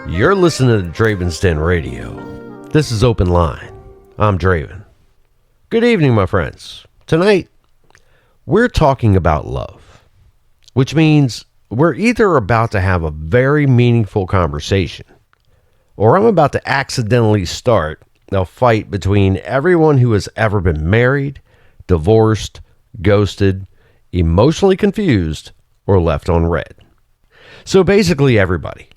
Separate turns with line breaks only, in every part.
You're listening to Dravin's Den Radio. This is Open Line. I'm Dravin. Good evening, my friends. Tonight, we're talking about love, which means we're either about to have a very meaningful conversation, or I'm about to accidentally start a fight between everyone who has ever been married, divorced, ghosted, emotionally confused, or left on red. So basically everybody.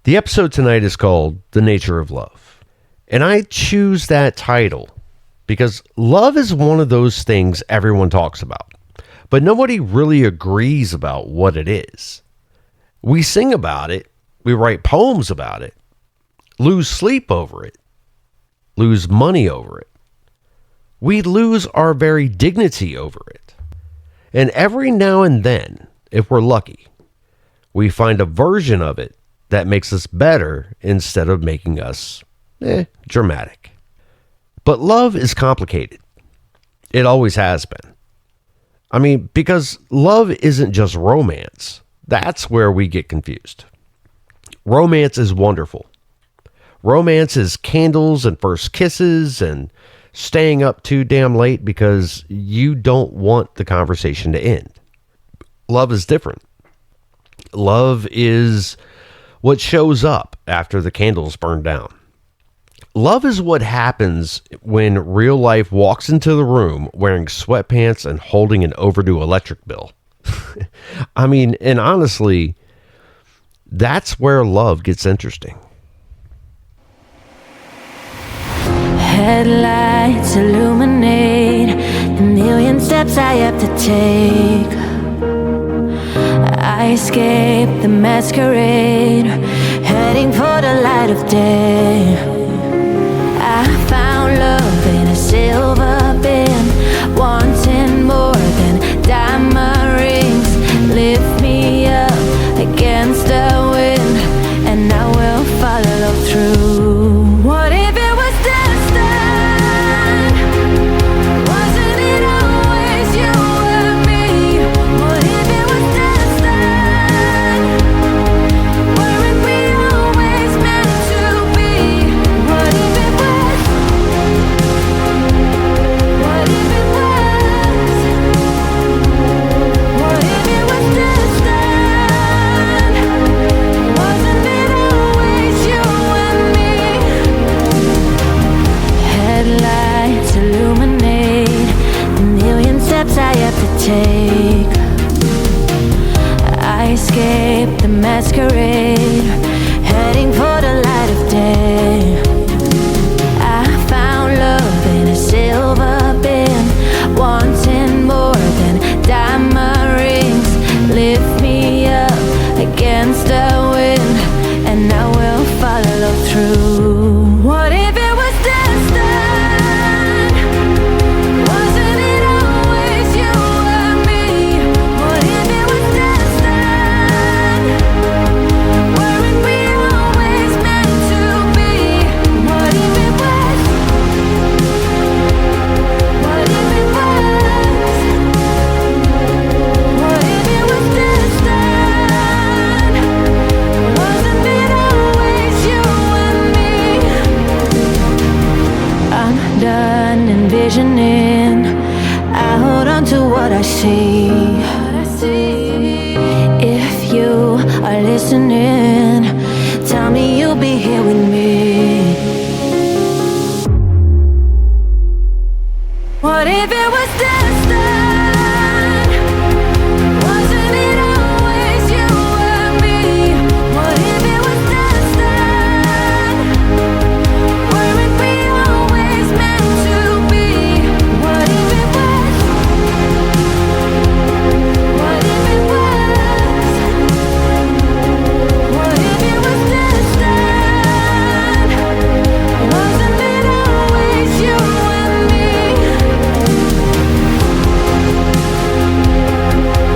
The episode tonight is called The Nature of Love. And I choose that title because love is one of those things everyone talks about, but nobody really agrees about what it is. We sing about it, we write poems about it, lose sleep over it, lose money over it. We lose our very dignity over it. And every now and then, if we're lucky, we find a version of it that makes us better instead of making us dramatic. But love is complicated. It always has been. I mean, because love isn't just romance. That's where we get confused. Romance is wonderful. Romance is candles and first kisses and staying up too damn late because you don't want the conversation to end. Love is different. Love is what shows up after the candles burn down. Love is what happens when real life walks into the room wearing sweatpants and holding an overdue electric bill. I mean, and honestly, that's where love gets interesting.
Headlights illuminate the million steps I have to take. I escape the masquerade, heading for the light of day. I found love in a silver bin, wanting more than diamond rings. Lift me up against the wind, and I will follow through. What if it was destined? Wasn't it always you and me? What if it was destined? Weren't we always meant to be? What if it was? What if it was? What if it was destined? Wasn't it always you and me? Headlights illuminate the million steps I have to take. I escape the masquerade, heading for the light of day. I found love in a silver bin, wanting more than diamond rings. Lift me up against the wind, and I will follow through. What if it was destined? Wasn't it always you and me? What if it was destined? Weren't we always meant to be? What if it was? What if it was? What if it was destined? Wasn't it always you and me? I'm done envisioning. I hold on to what I see. If you are listening, tell me you'll be here with me. What if it was destined? Wasn't it always you and me? What if it was destined? Weren't we always meant to be? What if it was? What if it was? What if it was destined? Wasn't it always you and me?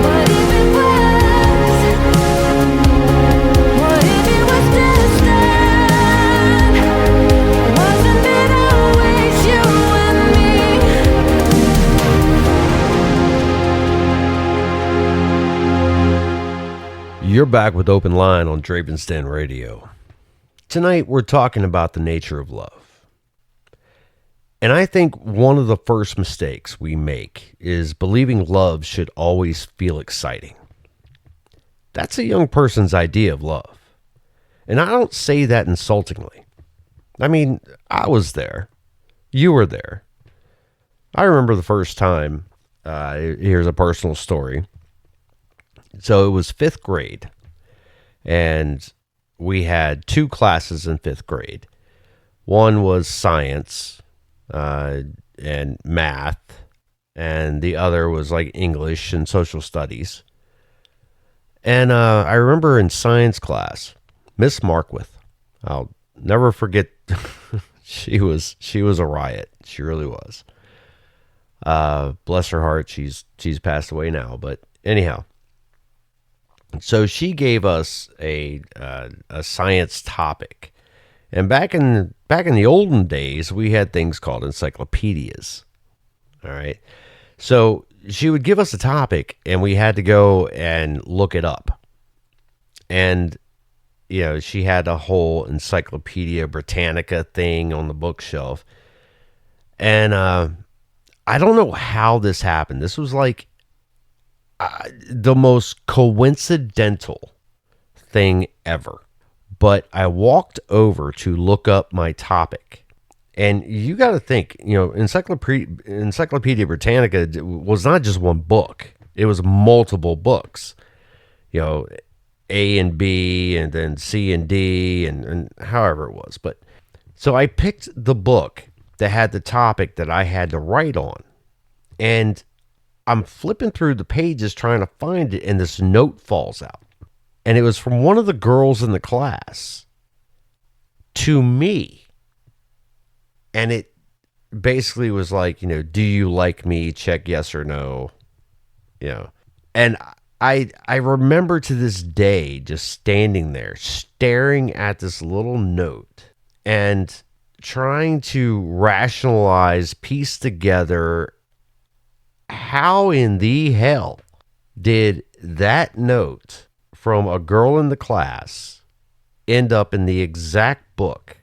What if it was? What if it was destined? Wasn't it always you and me?
You're back with Open Line on Dravin's Den Radio. Tonight, we're talking about the nature of love. And I think one of the first mistakes we make is believing love should always feel exciting. That's a young person's idea of love. And I don't say that insultingly. I mean, I was there. You were there. I remember the first time. Here's a personal story. So it was fifth grade, and we had two classes in fifth grade. One was science and math, and the other was like English and social studies. And I remember in science class, Miss Markwith, I'll never forget. she was a riot. She really was. Bless her heart, she's passed away now. But anyhow, so she gave us a science topic, and back in the olden days, we had things called encyclopedias. All right, so she would give us a topic, and we had to go and look it up. And she had a whole Encyclopedia Britannica thing on the bookshelf, and I don't know how this happened. This was like the most coincidental thing ever. But I walked over to look up my topic. And you got to think, Encyclopedia Britannica was not just one book. It was multiple books. A and B, and then C and D, and however it was. But so I picked the book that had the topic that I had to write on. And I'm flipping through the pages trying to find it, and this note falls out. And it was from one of the girls in the class to me. And it basically was like, do you like me? Check yes or no. And I remember to this day just standing there, staring at this little note and trying to rationalize, piece together, how in the hell did that note from a girl in the class end up in the exact book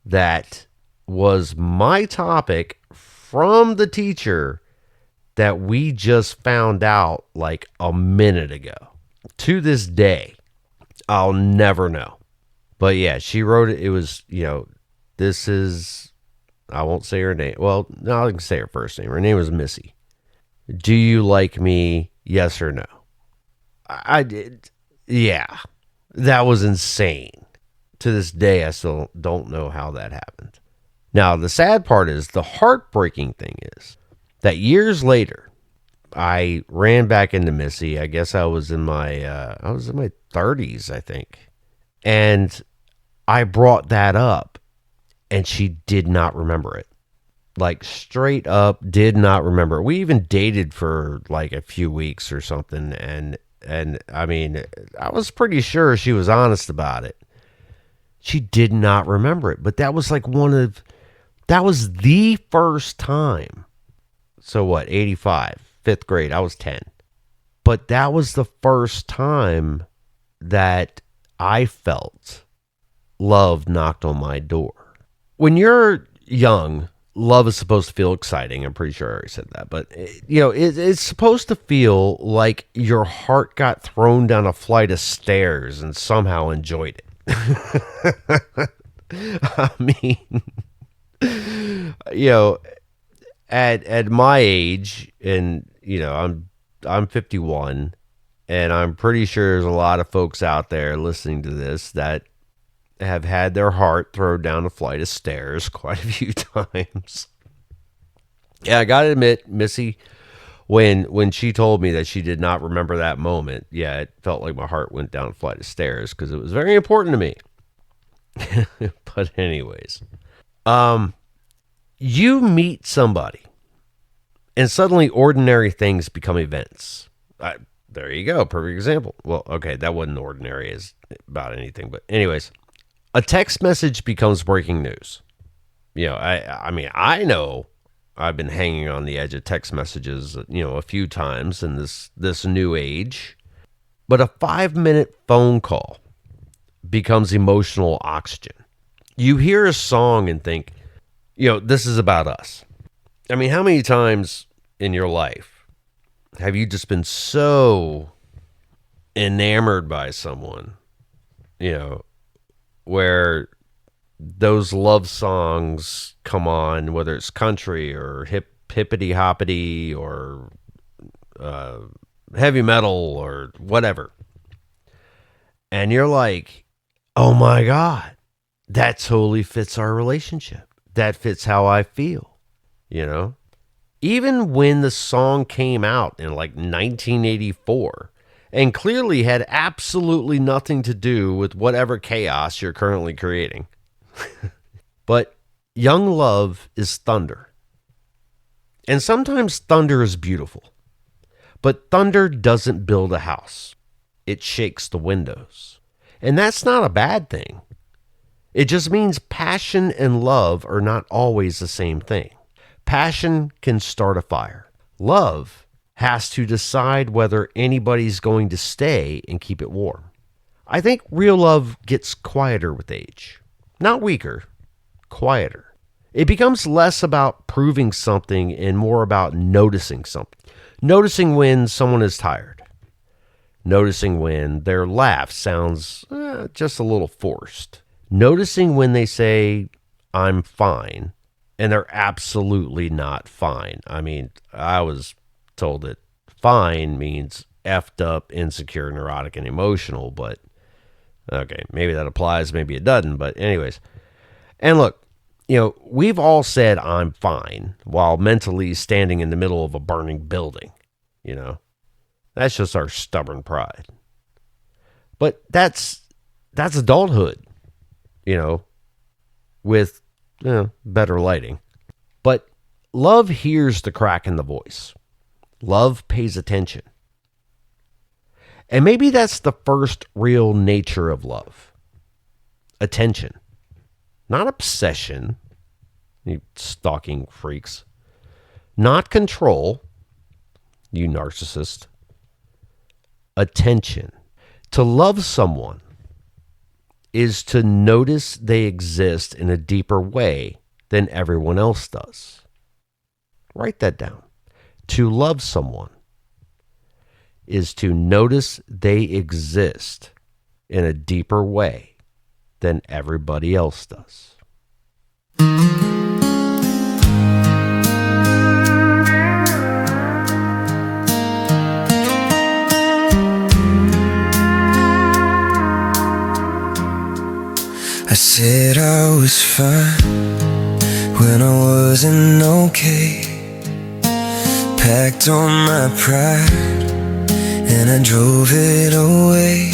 that was my topic from the teacher that we just found out like a minute ago. To this day, I'll never know. But yeah, she wrote it. It was, this is, I won't say her name. Well, no, I can say her first name. Her name was Missy. Do you like me? Yes or no? I did. Yeah, that was insane. To this day, I still don't know how that happened. Now, the sad part is, the heartbreaking thing is that years later, I ran back into Missy. I guess I was in my 30s, I think. And I brought that up, and she did not remember it. Like, straight up did not remember. We even dated for like a few weeks or something, and I mean, I was pretty sure she was honest about it. She did not remember it, but that was like that was the first time. So what, 85, fifth grade, I was 10. But that was the first time that I felt love knocked on my door. When you're young, love is supposed to feel exciting. I'm pretty sure I already said that. But, it's supposed to feel like your heart got thrown down a flight of stairs and somehow enjoyed it. I mean, at my age, and, I'm 51, and I'm pretty sure there's a lot of folks out there listening to this that have had their heart thrown down a flight of stairs quite a few times. Yeah, I gotta admit, Missy, when she told me that she did not remember that moment, yeah, it felt like my heart went down a flight of stairs because it was very important to me. But anyways, you meet somebody, and suddenly ordinary things become events. There you go, perfect example. Well, okay, that wasn't ordinary as about anything, but anyways. A text message becomes breaking news. I mean, I know I've been hanging on the edge of text messages, a few times in this new age. But a 5-minute phone call becomes emotional oxygen. You hear a song and think, this is about us. I mean, how many times in your life have you just been so enamored by someone, where those love songs come on, whether it's country or hippity hoppity or heavy metal or whatever, and you're like, oh my God, that totally fits our relationship. That fits how I feel, Even when the song came out in like 1984 and clearly had absolutely nothing to do with whatever chaos you're currently creating. But young love is thunder. And sometimes thunder is beautiful. But thunder doesn't build a house. It shakes the windows. And that's not a bad thing. It just means passion and love are not always the same thing. Passion can start a fire. Love has to decide whether anybody's going to stay and keep it warm. I think real love gets quieter with age. Not weaker, quieter. It becomes less about proving something and more about noticing something. Noticing when someone is tired. Noticing when their laugh sounds just a little forced. Noticing when they say, I'm fine, and they're absolutely not fine. I mean, I was told that fine means effed up, insecure, neurotic, and emotional, but okay, maybe that applies, maybe it doesn't, but anyways. And look, we've all said I'm fine while mentally standing in the middle of a burning building, That's just our stubborn pride. But that's adulthood, with better lighting. But love hears the crack in the voice. Love pays attention. And maybe that's the first real nature of love. Attention. Not obsession, you stalking freaks. Not control, you narcissist. Attention. To love someone is to notice they exist in a deeper way than everyone else does. Write that down. To love someone is to notice they exist in a deeper way than everybody else does.
I said I was fine when I wasn't okay. Packed on my pride and I drove it away.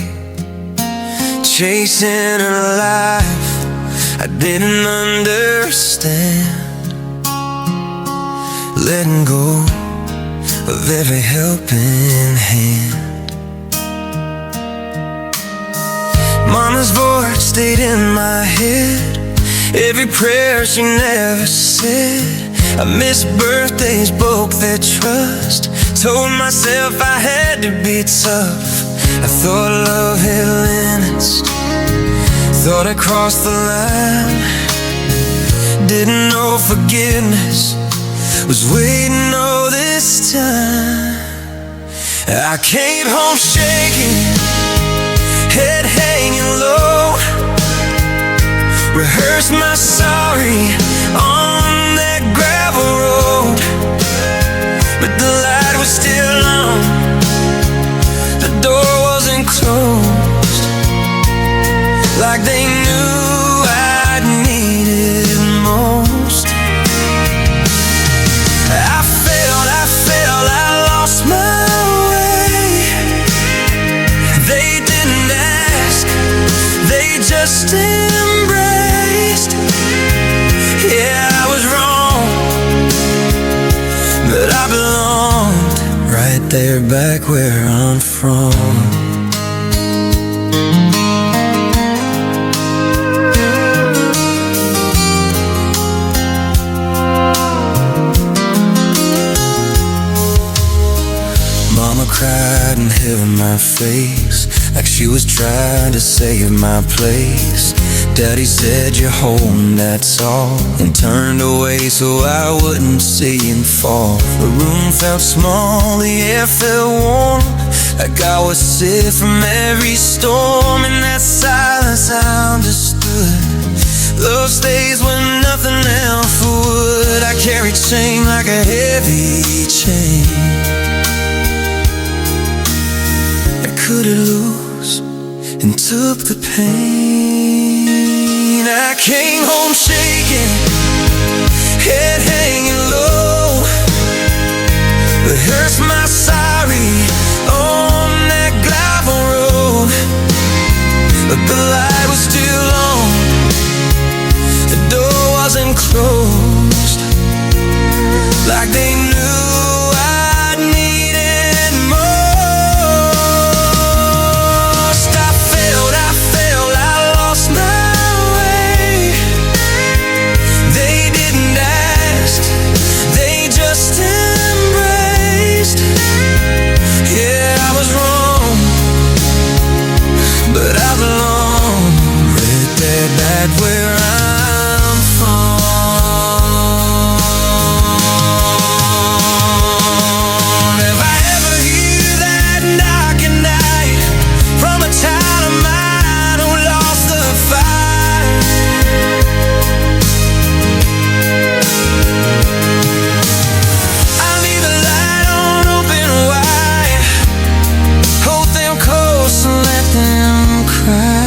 Chasing a life I didn't understand. Letting go of every helping hand. Mama's voice stayed in my head. Every prayer she never said. I missed birthdays, broke their trust. Told myself I had to be tough. I thought love had limits. Thought I crossed the line. Didn't know forgiveness was waiting all this time. I came home shaking, head hanging low. Rehearsed my sorry on that gravel road, but the light was still on. The door wasn't closed, like they knew I'd need it most. I fell, I lost my way. They didn't ask, they just embraced. Yeah, I was wrong, but I belonged right there back where I'm from. Mama cried and hid my face, like she was trying to save my place. Daddy said you're home, that's all, and turned away so I wouldn't see him fall. The room felt small, the air felt warm, like I was safe from every storm. In that silence I understood those days when nothing else would. I carried shame like a heavy chain. I cut it loose and took the pain. I came home shaking, head hanging low. The hurt's my sorry on that gravel road. But the light was still on, the door wasn't closed, like they knew I needed most. I failed, I lost my way. They didn't ask, they just embraced. Yeah, I was wrong, but I belong right there back where I'm from. If I ever hear that knocking night from a child of mine who lost the fight, I'll leave the light on open wide, hold them close and let them cry.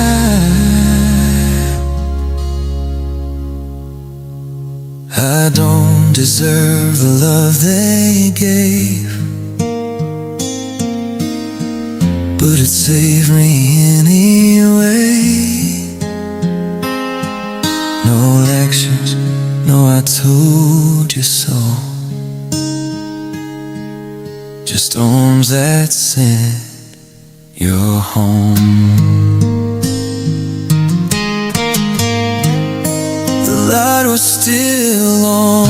I don't deserve the love they gave, but it saved me anyway. No lectures, no I told you so, just arms that said you're home. The light was still on,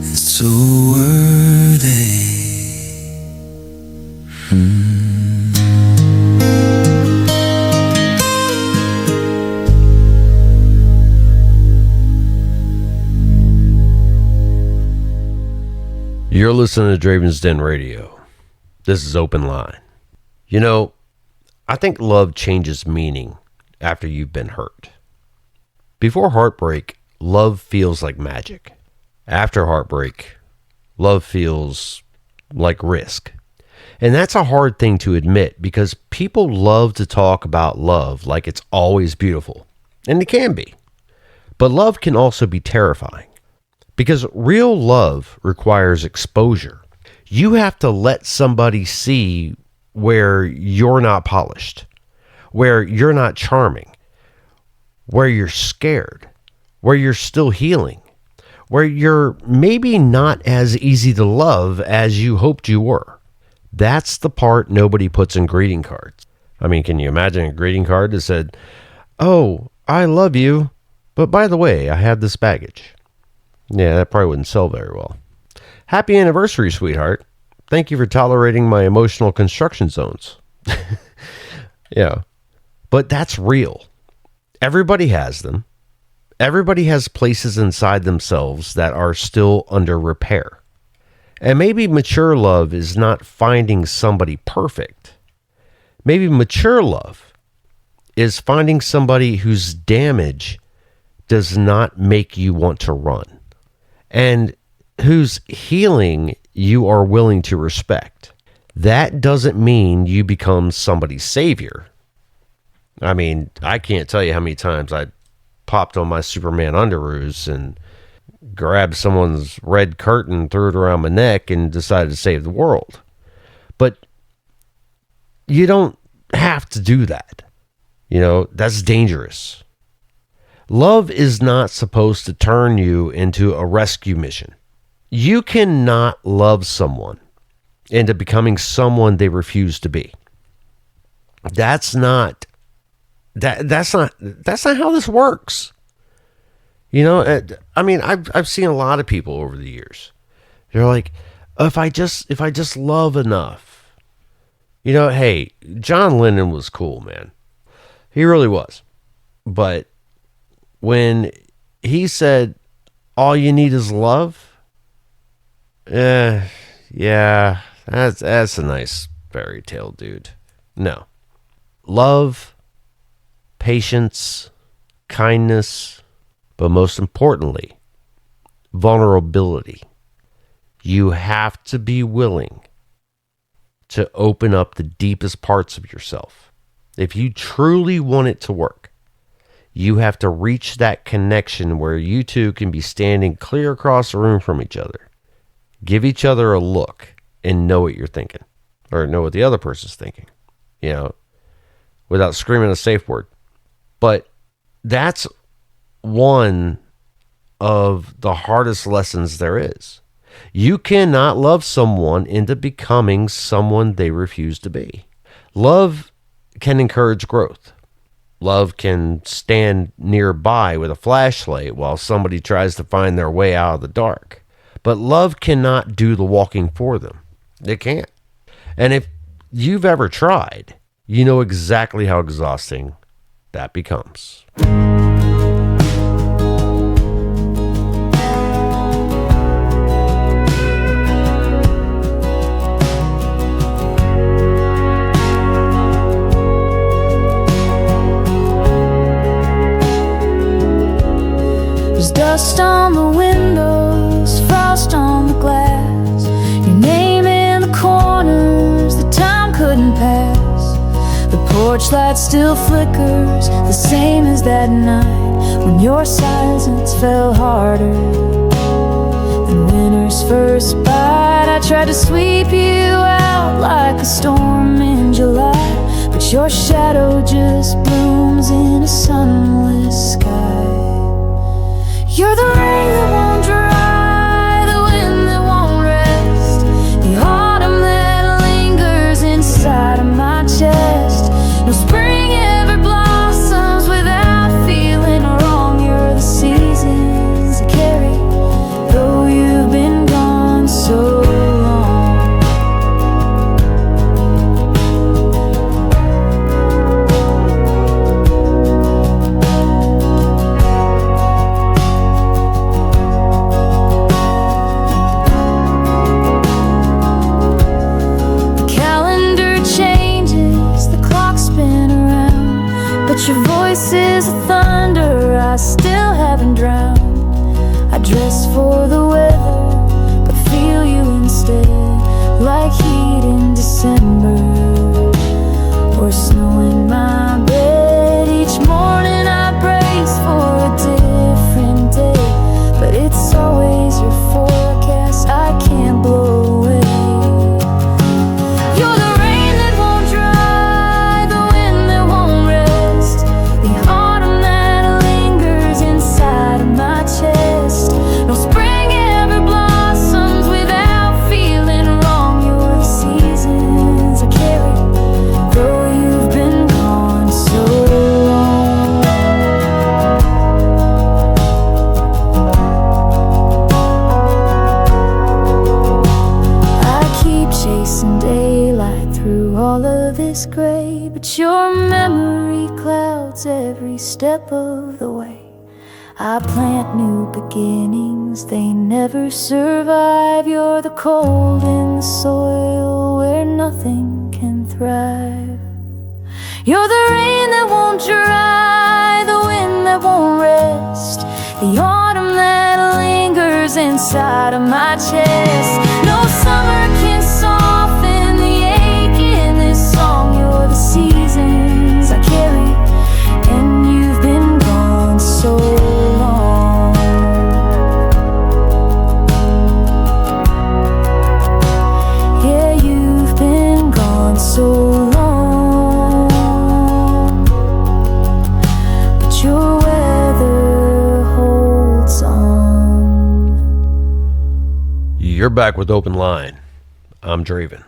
and so were they.
You're listening to Dravin's Den Radio. This is Open Line. You know, I think love changes meaning after you've been hurt. Before heartbreak, love feels like magic. After heartbreak, love feels like risk. And that's a hard thing to admit because people love to talk about love like it's always beautiful. And it can be. But love can also be terrifying. Because real love requires exposure. You have to let somebody see where you're not polished, where you're not charming, where you're scared, where you're still healing, where you're maybe not as easy to love as you hoped you were. That's the part nobody puts in greeting cards. I mean, can you imagine a greeting card that said, "Oh, I love you, but by the way, I have this baggage"? Yeah, that probably wouldn't sell very well. Happy anniversary, sweetheart. Thank you for tolerating my emotional construction zones. Yeah, but that's real. Everybody has them. Everybody has places inside themselves that are still under repair. And maybe mature love is not finding somebody perfect. Maybe mature love is finding somebody whose damage does not make you want to run, and whose healing you are willing to respect. That doesn't mean you become somebody's savior. I mean, I can't tell you how many times I popped on my Superman underoos and grabbed someone's red curtain, threw it around my neck, and decided to save the world. But you don't have to do that. You know, that's dangerous. Love is not supposed to turn you into a rescue mission. You cannot love someone into becoming someone they refuse to be. That's not how this works. You know, I mean, I've seen a lot of people over the years. They're like, if I just love enough, You know, hey, John Lennon was cool, man. He really was. But when he said, all you need is love, yeah, that's a nice fairy tale, dude. No. Love, patience, kindness, but most importantly, vulnerability. You have to be willing to open up the deepest parts of yourself. If you truly want it to work, you have to reach that connection where you two can be standing clear across the room from each other. Give each other a look and know what you're thinking, or know what the other person's thinking, without screaming a safe word. But that's one of the hardest lessons there is. You cannot love someone into becoming someone they refuse to be. Love can encourage growth. Love can stand nearby with a flashlight while somebody tries to find their way out of the dark. But love cannot do the walking for them. It can't. And if you've ever tried, you know exactly how exhausting that becomes.
There's dust on the windows, frost on the glass, your name in the corners the time couldn't pass. The porch light still flickers, the same as that night when your silence fell harder than winter's first bite. I tried to sweep you out like a storm in July, but your shadow just blooms in a sunless sky. You're the rain that won't dry, the wind that won't rest, the autumn that lingers inside of my chest. No spring ever blossoms without feeling wrong. You're the seasons I carry, though you've been gone so long. But your voice is a thunder I still haven't drowned. I dress for the weather, but feel you instead, like heat in December or snow in my bed. Each morning I brace for a different day, but it's always your forecast I can't blow away. You're the rain that won't dry, the wind that won't rest, the autumn that lingers inside of my chest. No spring ever blossoms without feeling wrong. You're the seasons I carry, though you've been gone so long. I keep chasing daylight through all of this gray, but your memory clouds every step of the way. I plant new beginnings, they never survive. You're the cold in the soil where nothing can thrive. You're the rain that won't dry, the wind that won't rest, the autumn that lingers inside of my chest. No summer can soften the ache in this song. You're the seasons I carry, and you've been gone so long. Yeah, you've been gone so long, but your weather holds on.
You're back with Open Line. I'm Dravin.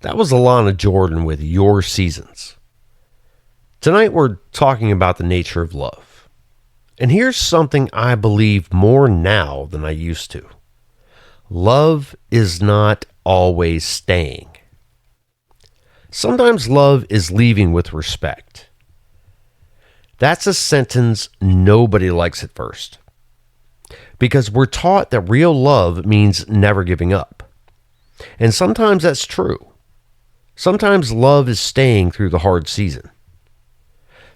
That was Alana Jordan with Your Seasons. Tonight we're talking about the nature of love. And here's something I believe more now than I used to. Love is not always staying. Sometimes love is leaving with respect. That's a sentence nobody likes at first, because we're taught that real love means never giving up. And sometimes that's true. Sometimes love is staying through the hard season.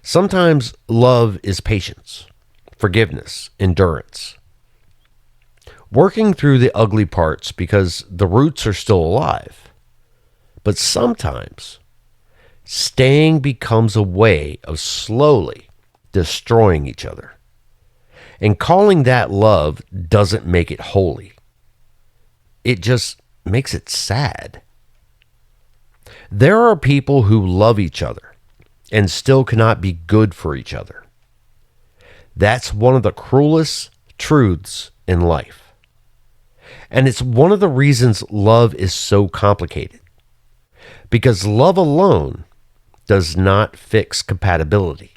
Sometimes love is patience, forgiveness, endurance. Working through the ugly parts because the roots are still alive. But sometimes staying becomes a way of slowly destroying each other. And calling that love doesn't make it holy. It just makes it sad. There are people who love each other and still cannot be good for each other. That's one of the cruelest truths in life. And it's one of the reasons love is so complicated. Because love alone does not fix compatibility.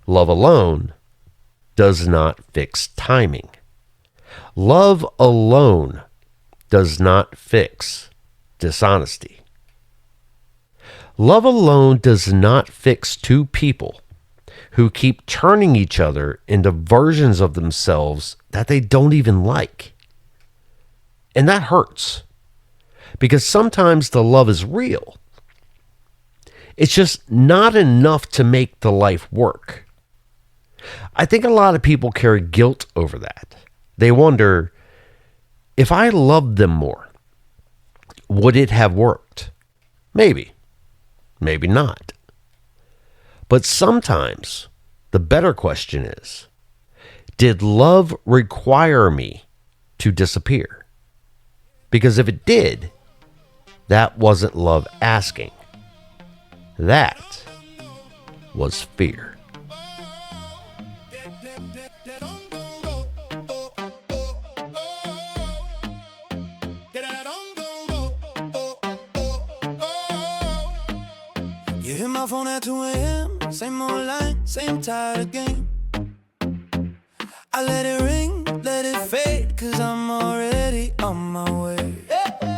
Love alone does not fix timing. Love alone does not fix dishonesty. Love alone does not fix two people who keep turning each other into versions of themselves that they don't even like. And that hurts, because sometimes the love is real. It's just not enough to make the life work. I think a lot of people carry guilt over that. They wonder, if I loved them more, would it have worked? Maybe. Maybe not. But sometimes the better question is, did love require me to disappear? Because if it did, that wasn't love asking. That was fear.
You hit my phone at 2 a.m. Same old line, same tired game. I let it ring, let it fade, 'cause I'm already on my way.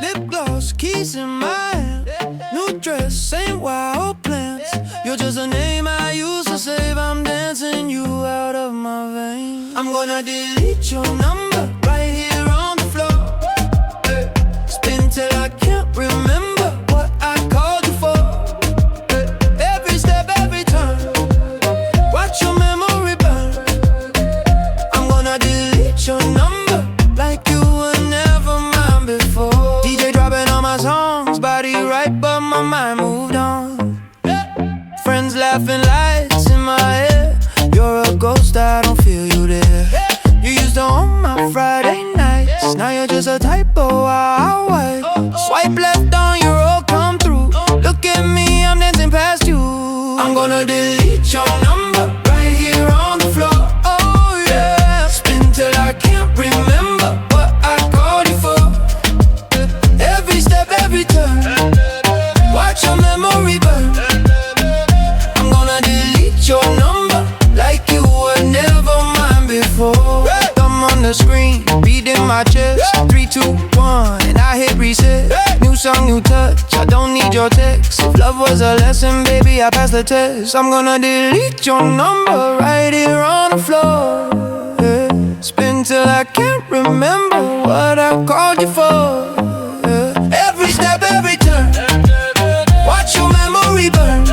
Lip gloss, keys in my hand, new dress, same wild plans. You're just a name I used to save. I'm dancing you out of my veins. I'm gonna delete your number right here on the floor. Spin till I can't remember what I called you for. Every step, every turn, watch your memory burn. I'm gonna delete your number like you were never mine before. DJ dropping all my songs, body right, but my mind moved on. Friends laughing, lights in my head. You're a ghost, I don't feel you there. You used to own my Friday nights, now you're just a typo I wipe. Swipe left on your roll, come through. Look at me, I'm dancing past you. I'm gonna delete your number right here on the floor. Oh yeah, spin till I can't remember what I called you for. Every step, every turn, watch your memory burn. I'm gonna delete your number like you were never mine before. Thumb on the screen, beating my chest. 3, 2, 1, and I hit reset. New song, new touch, I don't need your text. If love was a lesson, baby, I passed the test. I'm gonna delete your number right here on the floor. Yeah. Spin till I can't remember what I called you for. Yeah. Every step, every turn, watch your memory burn.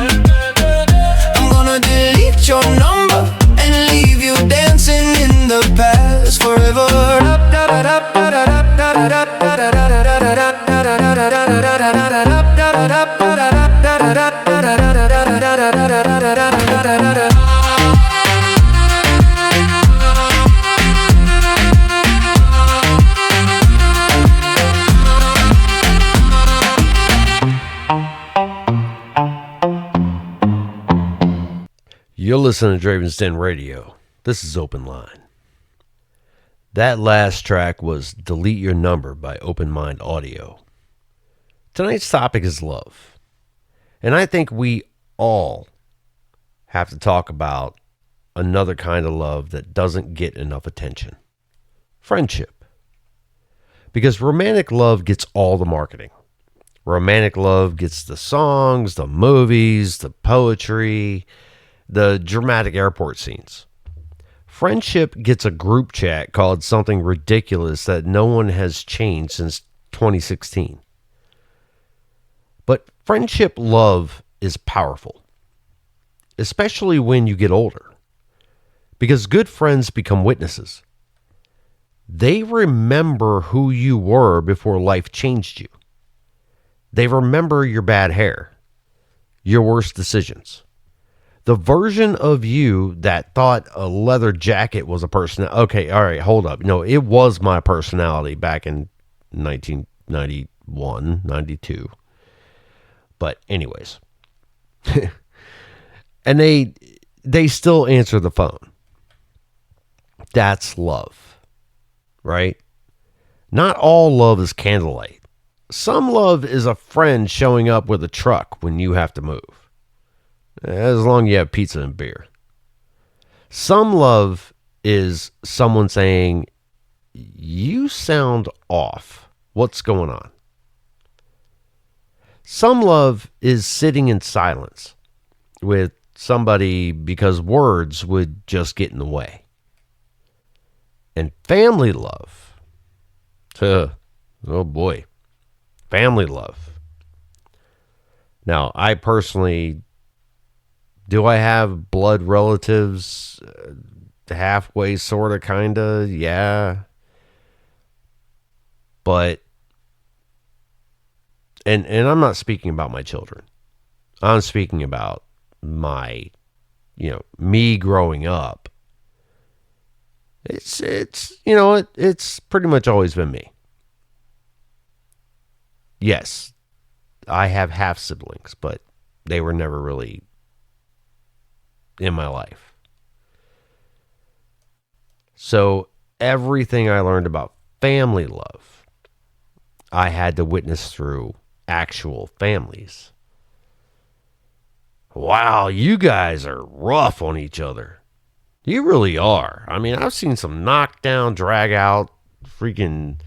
I'm gonna delete your number and leave you dancing in the past forever.
You're listening to Dravin's Den Radio. This is Open Line. That last track was Delete Your Number by Open Mind Audio. Tonight's topic is love. And I think we all have to talk about another kind of love that doesn't get enough attention. Friendship. Because romantic love gets all the marketing. Romantic love gets the songs, the movies, the poetry, the dramatic airport scenes. Friendship gets a group chat called something ridiculous that no one has changed since 2016. But friendship love is powerful, especially when you get older, because good friends become witnesses. They remember who you were before life changed you. They remember your bad hair, your worst decisions, the version of you that thought a leather jacket was a person. Okay, all right, hold up. No, it was my personality back in 1991, 92. But anyways, and they still answer the phone. That's love, right? Not all love is candlelight. Some love is a friend showing up with a truck when you have to move, as long as you have pizza and beer. Some love is someone saying, "You sound off. What's going on?" Some love is sitting in silence with somebody because words would just get in the way. And family love, oh boy, family love. Now, I personally, do I have blood relatives halfway, sort of, kind of? Yeah. But, and I'm not speaking about my children. I'm speaking about my, me growing up. It's pretty much always been me. Yes, I have half siblings, but they were never really in my life. So everything I learned about family love, I had to witness through actual families. Wow, you guys are rough on each other. You really are. I mean, I've seen some knockdown, drag out, freaking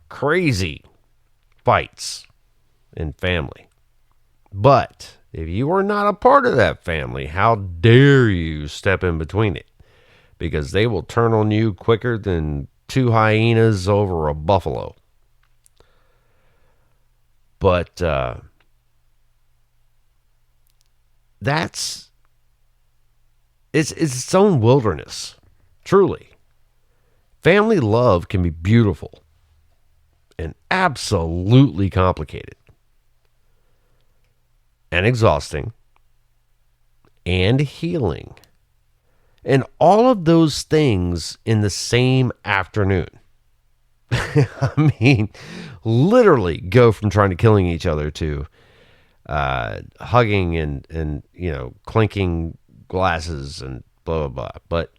crazy fights in family. But if you are not a part of that family, how dare you step in between it? Because they will turn on you quicker than two hyenas over a buffalo. But it's its own wilderness, truly. Family love can be beautiful and absolutely complicated and exhausting and healing, and all of those things in the same afternoon. I mean, literally go from trying to killing each other to hugging and clinking glasses and blah, blah, blah. But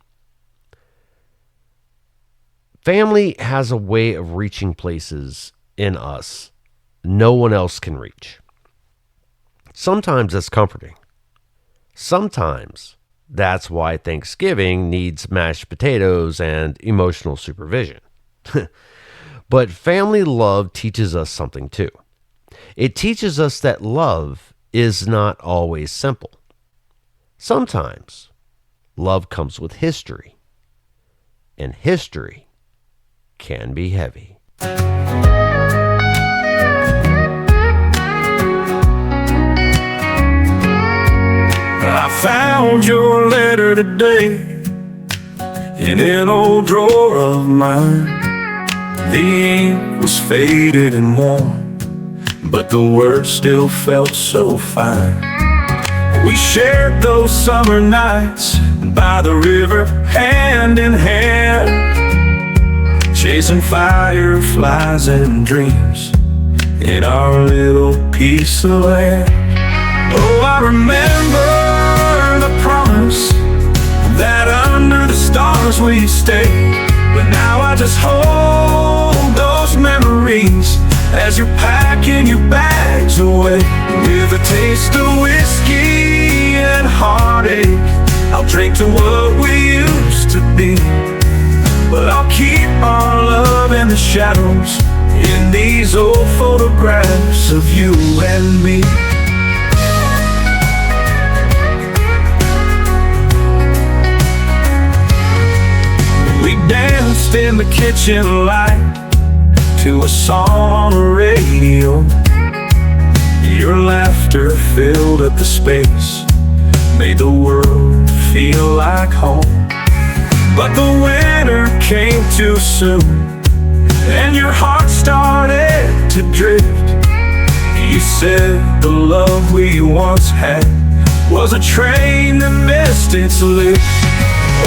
family has a way of reaching places in us no one else can reach. Sometimes that's comforting. Sometimes that's why Thanksgiving needs mashed potatoes and emotional supervision. But family love teaches us something too. It teaches us that love is not always simple. Sometimes love comes with history, and history can be heavy.
I found your letter today in an old drawer of mine. The ink was faded and worn, but the words still felt so fine. We shared those summer nights by the river, hand in hand, chasing fireflies and dreams in our little piece of land. Oh, I remember the promise that under the stars we stay. But now I just hold those memories as you're packing your bags away. With a taste of whiskey and heartache, I'll drink to what we used to be. But I'll keep our love in the shadows in these old photographs of you and me. We danced in the kitchen light to a song on the radio. Your laughter filled up the space, made the world feel like home. But the winter came too soon, and your heart started to drift. You said the love we once had was a train that missed its lift.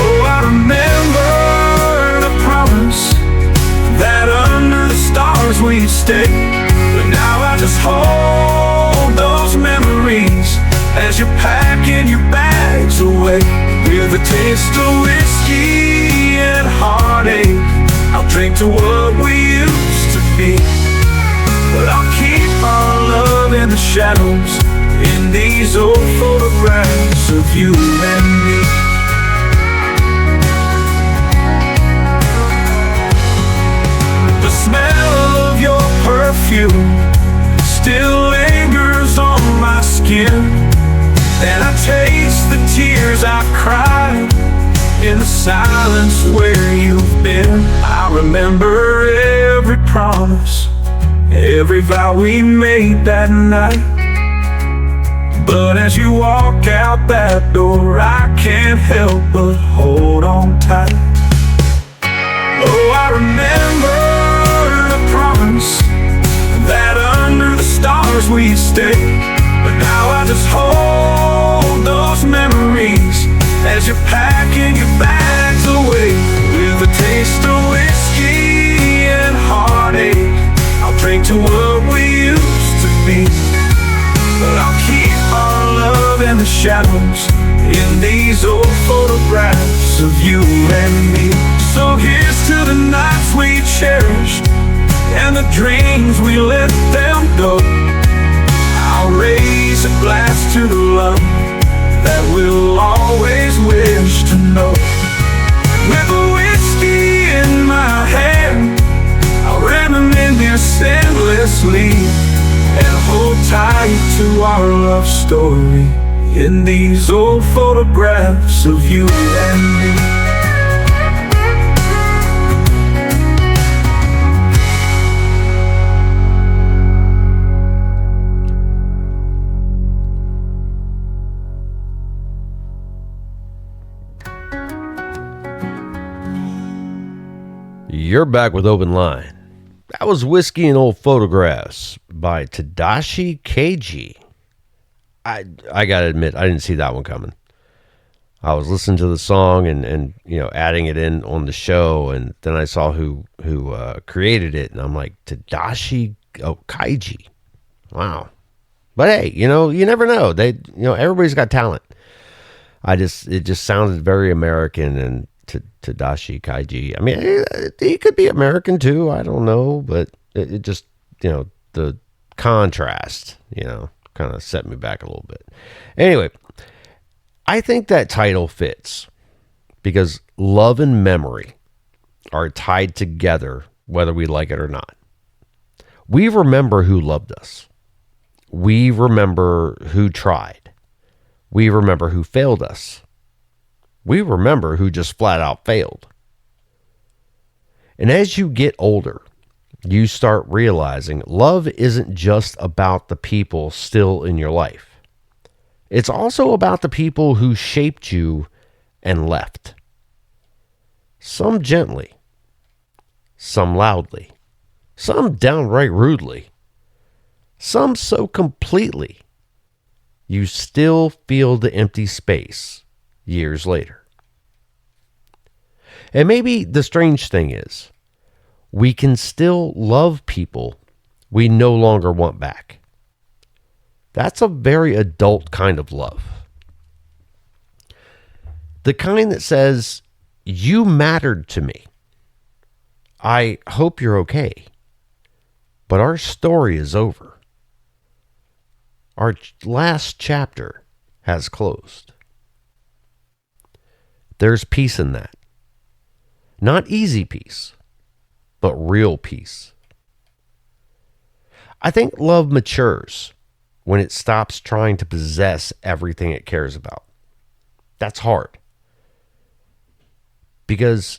Oh, I remember the promise that under the stars we'd stay. But now I just hold those memories as you're packing your bags away. With a taste of whiskey and heartache, I'll drink to what we used to be. But I'll keep our love in the shadows, in these old photographs of you and me. The smell of your perfume still lingers on my skin, and I taste the tears I cried in the silence where you've been. I remember every promise, every vow we made that night. But as you walk out that door, I can't help but hold on tight. Oh, I remember the promise that under the stars we'd stay. But now I just hold those memories as you're packing your bags away. With a taste of whiskey and heartache, I'll drink to what we used to be. But I'll keep our love in the shadows, in these old photographs of you and me. So here's to the nights we cherished and the dreams we let them go. I'll raise a glass to the love that we'll always wish to know. With a whiskey in my hand, I'll reminisce endlessly and hold tight to our love story, in these old photographs of you and me.
You're back with Open Line. That was Whiskey and Old Photographs by Tadashi Keiji. I gotta admit, I didn't see that one coming. I was listening to the song and adding it in on the show, and then I saw who created it, and I'm like, Tadashi Keiji. Wow. But hey, you never know. Everybody's got talent. It just sounded very American, and Tadashi Keiji. I mean, he could be American too. I don't know, but it just, the contrast, kind of set me back a little bit. Anyway, I think that title fits because love and memory are tied together, whether we like it or not. We remember who loved us. We remember who tried. We remember who failed us. We remember who just flat out failed. And as you get older, you start realizing love isn't just about the people still in your life. It's also about the people who shaped you and left. Some gently, some loudly, some downright rudely, some so completely you still feel the empty space years later. And maybe the strange thing is, we can still love people we no longer want back. That's a very adult kind of love. The kind that says, you mattered to me. I hope you're okay. But our story is over. Our last chapter has closed. There's peace in that. Not easy peace, but real peace. I think love matures when it stops trying to possess everything it cares about. That's hard. Because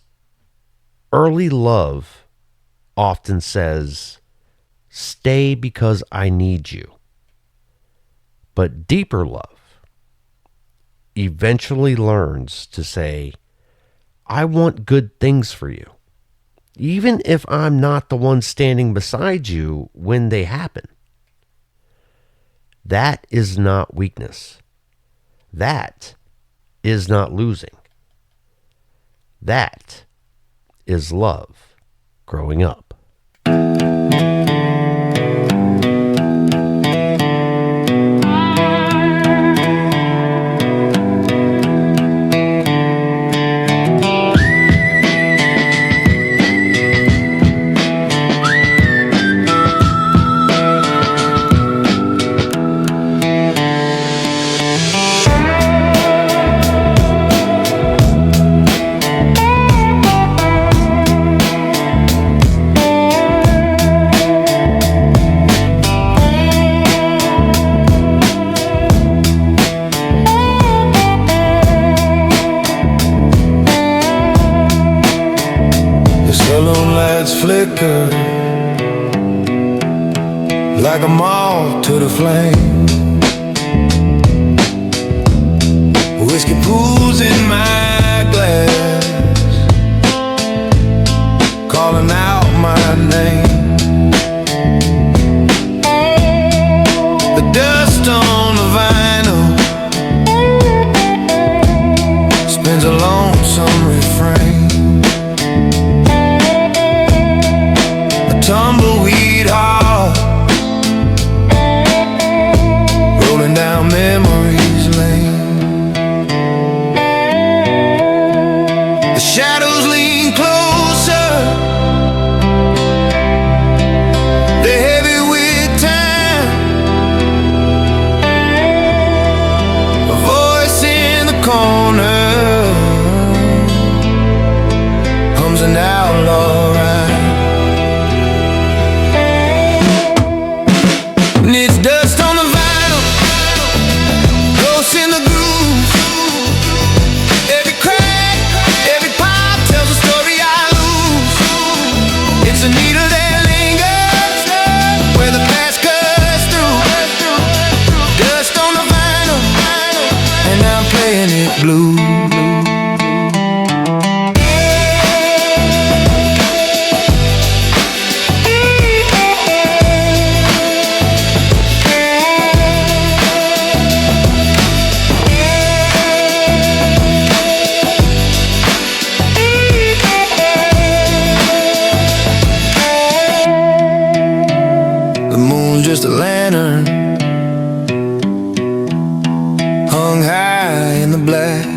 early love often says, stay because I need you. But deeper love eventually learns to say, I want good things for you, even if I'm not the one standing beside you when they happen. That is not weakness. That is not losing. That is love growing up.
Flicker like a moth to the flame. Whiskey pools in my glass, calling out my name. The dust on the vinyl spins a lonesome refrain. Tumbleweed heart rolling down memory's lane. The shadows lean closer, they're heavy with time. A voice in the corner hums an outlaw rhyme. It's dust on the vinyl, ghosts in the groove. Every crack, every pop tells a story I lose. It's a needle that lingers where the past cuts through. Dust on the vinyl, and I'm playing it blue. Just a lantern hung high in the black.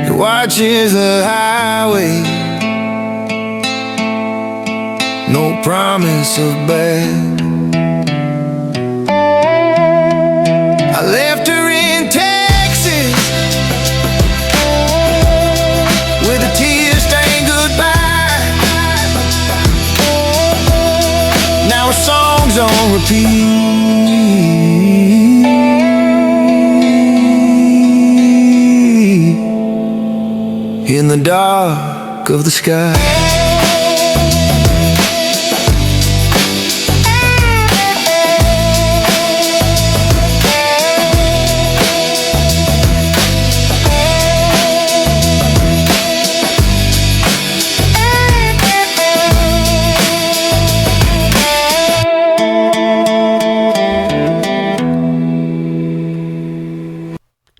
It watches the highway, no promise of bad. I left her in Texas with a tear-stained goodbye. Now our song's on repeat in the dark of the sky.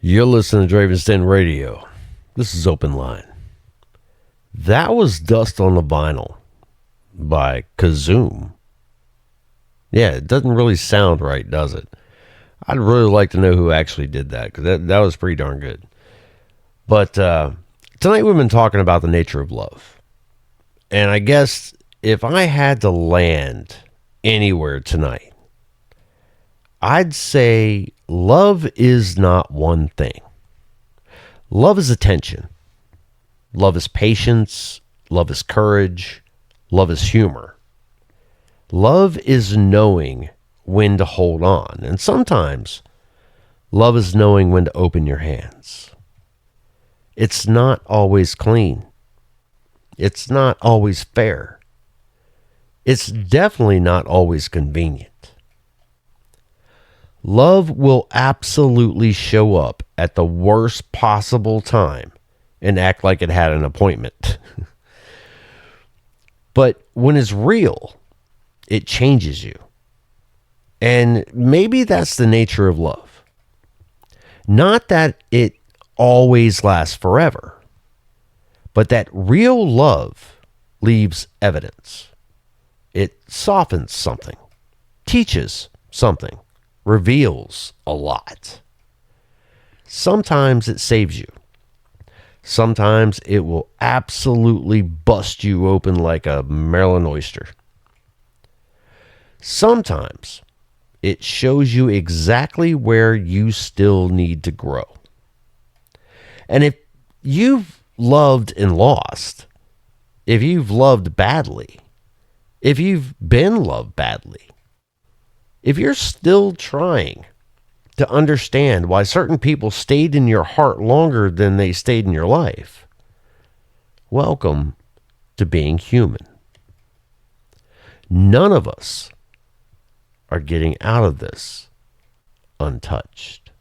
You're listening to Dravin Radio. This is Open Line. That was Dust on the Vinyl by Kazoom. Yeah, it doesn't really sound right, does it? I'd really like to know who actually did that, because that was pretty darn good. But tonight we've been talking about the nature of love. And I guess if I had to land anywhere tonight, I'd say love is not one thing. Love is attention. Love is patience. Love is courage. Love is humor. Love is knowing when to hold on. And sometimes love is knowing when to open your hands. It's not always clean. It's not always fair. It's definitely not always convenient. Love will absolutely show up at the worst possible time and act like it had an appointment. But when it's real, it changes you. And maybe that's the nature of love. Not that it always lasts forever, but that real love leaves evidence. It softens something, teaches something, reveals a lot. Sometimes it saves you. Sometimes it will absolutely bust you open like a Maryland oyster. Sometimes it shows you exactly where you still need to grow. And if you've loved and lost, if you've loved badly, if you've been loved badly, if you're still trying to understand why certain people stayed in your heart longer than they stayed in your life, welcome to being human. None of us are getting out of this untouched.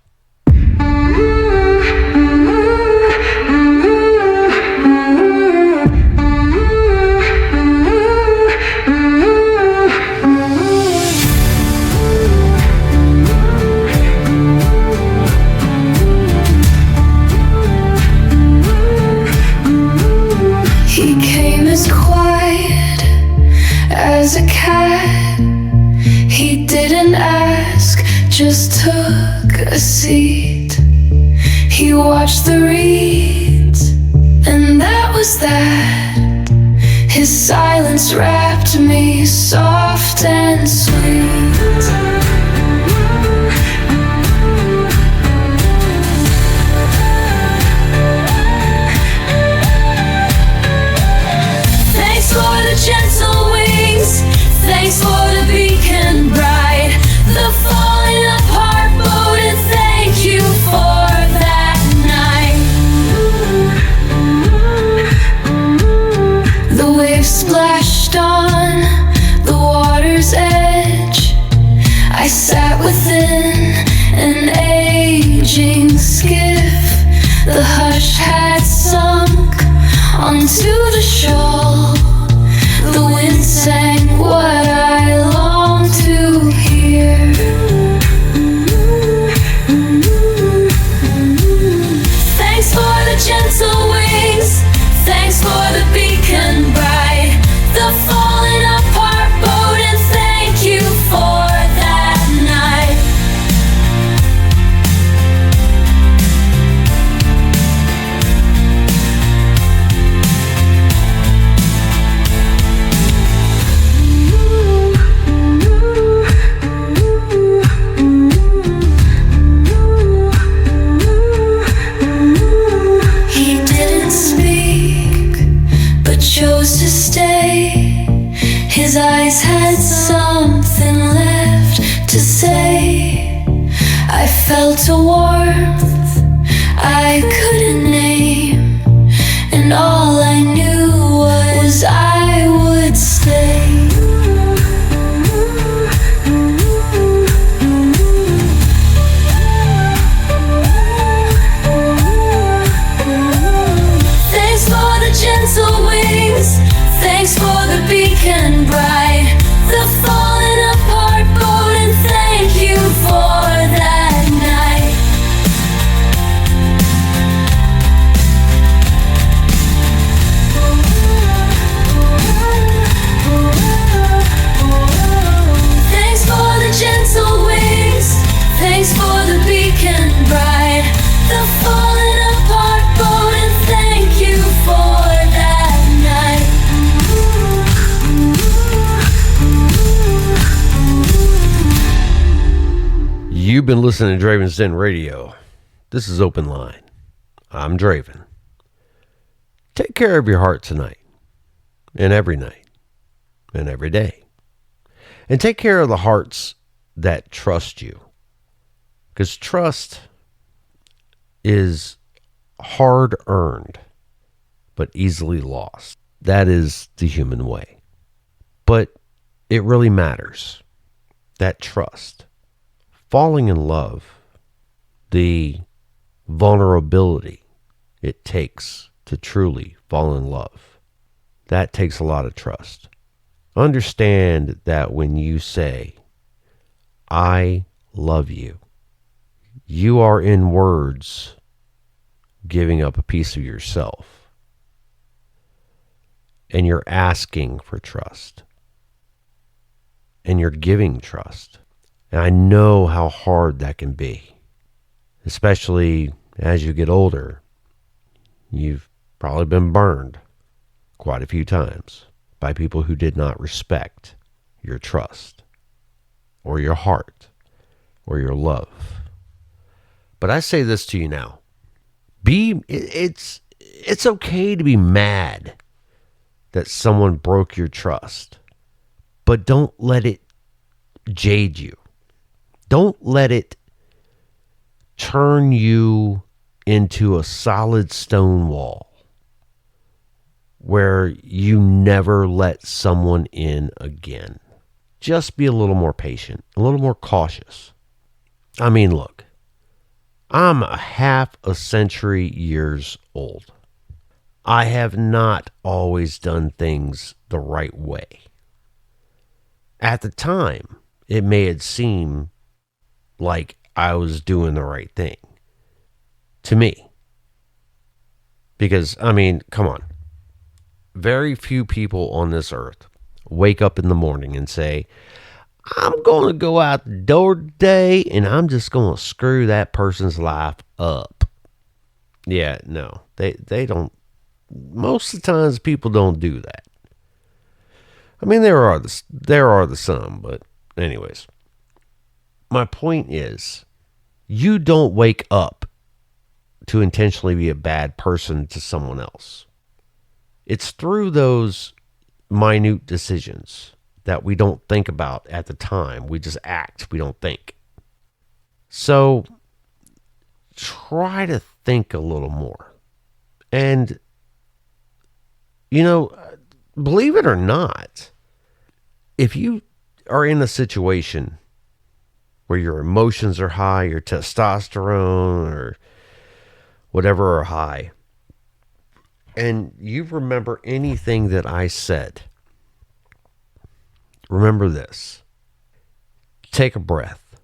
He came as quiet as a cat. He didn't ask, just took a seat. He watched the reeds, and that was that. His silence wrapped me soft and sweet. Gentle wings, thanks for the beacon bright, the falling apart boat, and thank you for that night. The waves splashed on the water's edge. I sat within an aging skiff. The hush had sunk onto the shoal. The wind sang what I long to hear. Thanks for the gentle wings, thanks for the beacon bright, the falling apart boat, and thank you for that night. Chose to stay. His eyes had something left to say. I felt a warmth I couldn't name, and all I knew was I would stay. Thanks for the gentle wings, thanks for the beacon bright, the falling apart boat, and thank you for that night. Thanks for the gentle wings, thanks for the beacon bright, the falling apart boat, and thank you for that night.
You've been listening to Dravin's Den Radio. This is Open Line. I'm Dravin. Take care of your heart tonight and every night. and every day. And take care of the hearts that trust you. Because trust is hard earned, but easily lost. That is the human way. But it really matters. That trust. Falling in love, the vulnerability it takes to truly fall in love, that takes a lot of trust. Understand that when you say, I love you, you are in words giving up a piece of yourself. And you're asking for trust. And you're giving trust. And I know how hard that can be. Especially as you get older. You've probably been burned quite a few times by people who did not respect your trust or your heart or your love. But I say this to you now. It's okay to be mad that someone broke your trust, but don't let it jade you. Don't let it turn you into a solid stone wall where you never let someone in again. Just be a little more patient, a little more cautious. I mean, look, I'm a half a century years old. I have not always done things the right way. At the time, it may have seemed like I was doing the right thing. To me. Because, I mean, come on. Very few people on this earth wake up in the morning and say, I'm going to go out the door today and I'm just going to screw that person's life up. Yeah, no. They don't. Most of the times people don't do that. I mean, there are the some, but anyways. My point is, you don't wake up to intentionally be a bad person to someone else. It's through those minute decisions that we don't think about at the time. We just act. We don't think. So try to think a little more. And, you know, believe it or not, if you are in a situation where your emotions are high, your testosterone or whatever are high, and you remember anything that I said, remember this. Take a breath.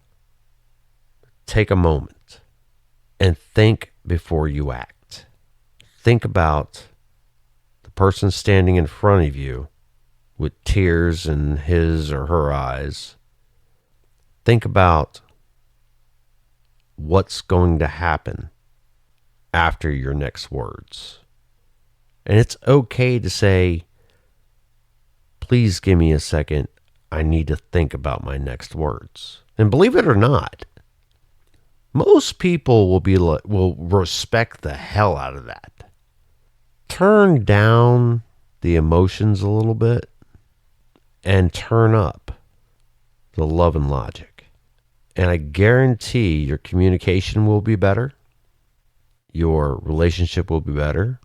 Take a moment. And think before you act. Think about the person standing in front of you with tears in his or her eyes. Think about what's going to happen after your next words. And it's okay to say, please give me a second. I need to think about my next words. And believe it or not, most people will respect the hell out of that. Turn down the emotions a little bit and turn up the love and logic. And I guarantee your communication will be better. Your relationship will be better.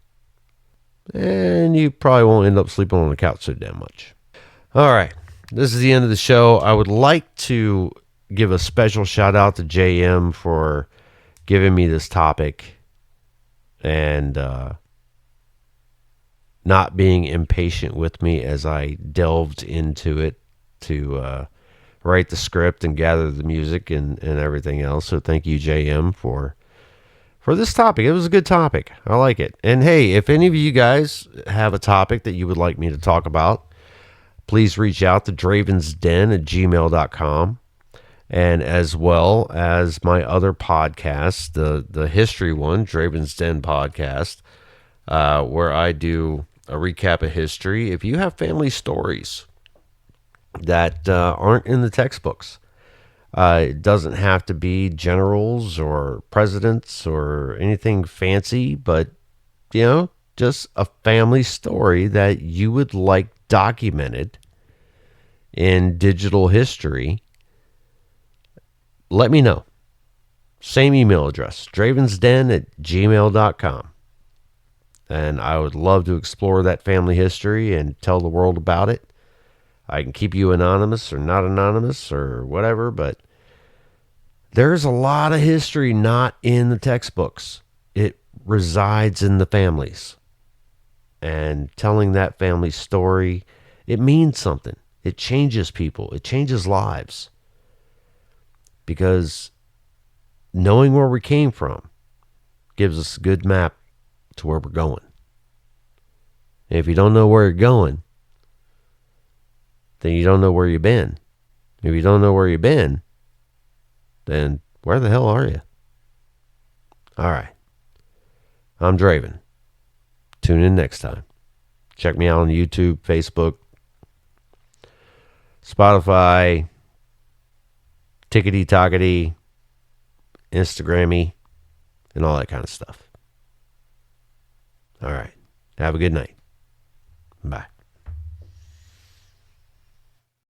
And you probably won't end up sleeping on the couch so damn much. All right. This is the end of the show. I would like to give a special shout out to JM for giving me this topic and not being impatient with me as I delved into it to write the script and gather the music and everything else. So thank you, JM, for this topic. It was a good topic. I like it. And hey, if any of you guys have a topic that you would like me to talk about, please reach out to dravinsden@gmail.com. And as well as my other podcast, the history one, Dravin's Den podcast, where I do a recap of history. If you have family stories that aren't in the textbooks, it doesn't have to be generals or presidents or anything fancy, but, you know, just a family story that you would like documented in digital history, let me know. Same email address, dravinsden@gmail.com. And I would love to explore that family history and tell the world about it. I can keep you anonymous or not anonymous or whatever, but there's a lot of history not in the textbooks. It resides in the families. And telling that family story, it means something. It changes people. It changes lives. Because knowing where we came from gives us a good map to where we're going. And if you don't know where you're going, then you don't know where you've been. If you don't know where you've been, then where the hell are you? All right. I'm Dravin. Tune in next time. Check me out on YouTube, Facebook, Spotify, Tickety-Tockety, Instagrammy, and all that kind of stuff. All right. Have a good night. Bye.